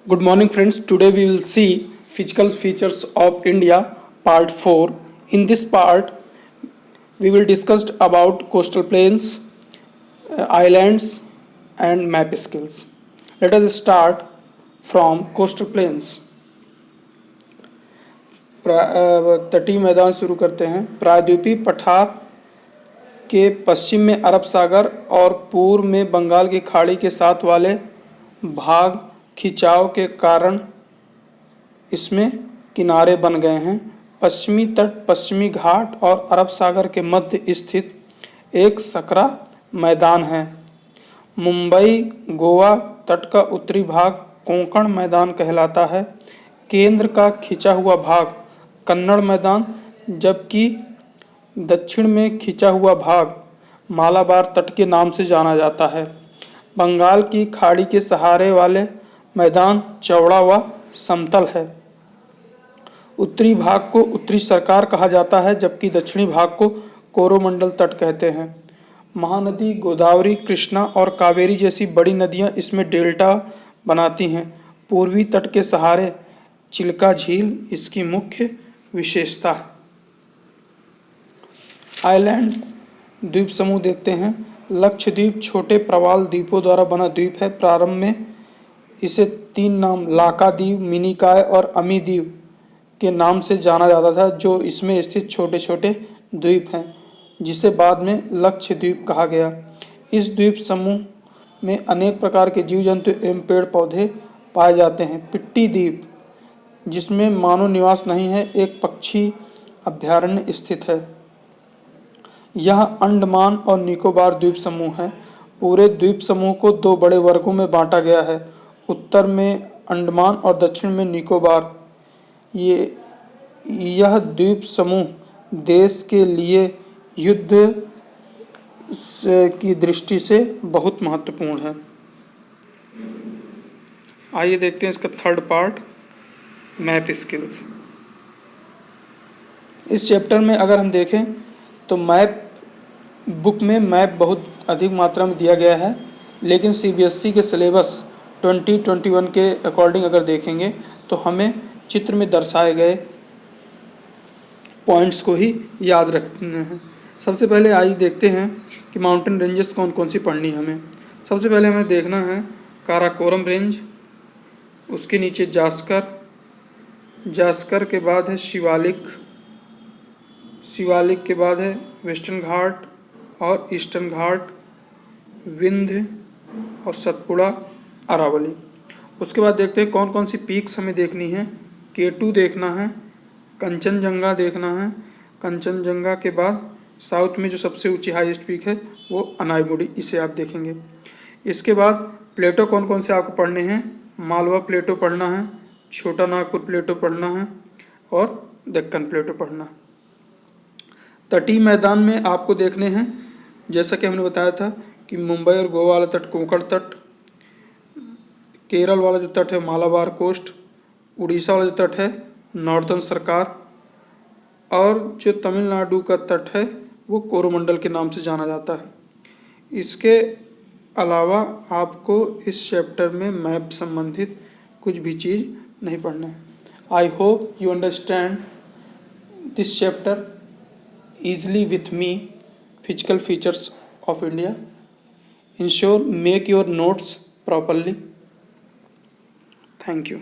Good morning, friends. Today we will see physical features of India, part 4. In this part, we will discuss about coastal plains, islands, and map skills. Let us start from coastal plains. तटीय मैदान शुरू करते हैं। प्रायद्वीपीय पठार के पश्चिम में अरब सागर और पूर्व में बंगाल की खाड़ी के साथ वाले भाग खिंचाव के कारण इसमें किनारे बन गए हैं। पश्चिमी तट पश्चिमी घाट और अरब सागर के मध्य स्थित एक सकरा मैदान है। मुंबई गोवा तट का उत्तरी भाग कोंकण मैदान कहलाता है। केंद्र का खिंचा हुआ भाग कन्नड़ मैदान, जबकि दक्षिण में खिंचा हुआ भाग मालाबार तट के नाम से जाना जाता है। बंगाल की खाड़ी के सहारे वाले मैदान चौड़ा व समतल है। उत्तरी भाग को उत्तरी सरकार कहा जाता है, जबकि दक्षिणी भाग को कोरोमंडल तट कहते हैं। महानदी गोदावरी, कृष्णा और कावेरी जैसी बड़ी नदियां इसमें डेल्टा बनाती हैं। पूर्वी तट के सहारे चिल्का झील इसकी मुख्य विशेषता है। आइलैंड द्वीप समूह देखते हैं। लक्षद्वीप छोटे प्रवाल द्वीपों द्वारा बना द्वीप है। प्रारंभ में इसे 3 नाम लाका द्वीप, मिनिकॉय और अमी द्वीप के नाम से जाना जाता था, जो इसमें स्थित छोटे छोटे द्वीप हैं, जिसे बाद में लक्षद्वीप कहा गया। इस द्वीप समूह में अनेक प्रकार के जीव जंतु एवं पेड़ पौधे पाए जाते हैं। पिट्टी द्वीप, जिसमें मानव निवास नहीं है, एक पक्षी अभयारण्य स्थित है। यह अंडमान और निकोबार द्वीप समूह है। पूरे द्वीप समूह को 2 बड़े वर्गों में बांटा गया है, उत्तर में अंडमान और दक्षिण में निकोबार। यह द्वीप समूह देश के लिए युद्ध की दृष्टि से बहुत महत्वपूर्ण है। आइए देखते हैं इसका थर्ड पार्ट, मैप स्किल्स। इस चैप्टर में अगर हम देखें तो मैप बुक में मैप बहुत अधिक मात्रा में दिया गया है, लेकिन सीबीएसई के सिलेबस 2021 के अकॉर्डिंग अगर देखेंगे तो हमें चित्र में दर्शाए गए पॉइंट्स को ही याद रखना है। सबसे पहले आइए देखते हैं कि माउंटेन रेंजेस कौन कौन सी पढ़नी है हमें। सबसे पहले हमें देखना है काराकोरम रेंज, उसके नीचे जास्कर, जास्कर के बाद है शिवालिक, शिवालिक के बाद है वेस्टर्न घाट और ईस्टर्न घाट, विंध्य और सतपुड़ा, अरावली। उसके बाद देखते हैं कौन कौन सी पीक्स हमें देखनी है। K2 देखना है, कंचनजंगा देखना है। कंचनजंगा के बाद साउथ में जो सबसे ऊंची हाईएस्ट पीक है वो अनाईमुड़ी, इसे आप देखेंगे। इसके बाद प्लेटो कौन कौन से आपको पढ़ने हैं। मालवा प्लेटो पढ़ना है, छोटा नागपुर प्लेटो पढ़ना है और दक्कन प्लेटो पढ़ना। तटीय मैदान में आपको देखने हैं, जैसा कि हमने बताया था कि मुंबई और गोवा वाला तट कोंकण तट, केरल वाला जो तट है मालाबार कोस्ट, उड़ीसा वाला जो तट है नॉर्दर्न सरकार, और जो तमिलनाडु का तट है वो कोरोमंडल के नाम से जाना जाता है। इसके अलावा आपको इस चैप्टर में मैप संबंधित कुछ भी चीज़ नहीं पढ़ना है। I hope you understand this chapter easily with me, physical features of India. Ensure make your notes properly. Thank you.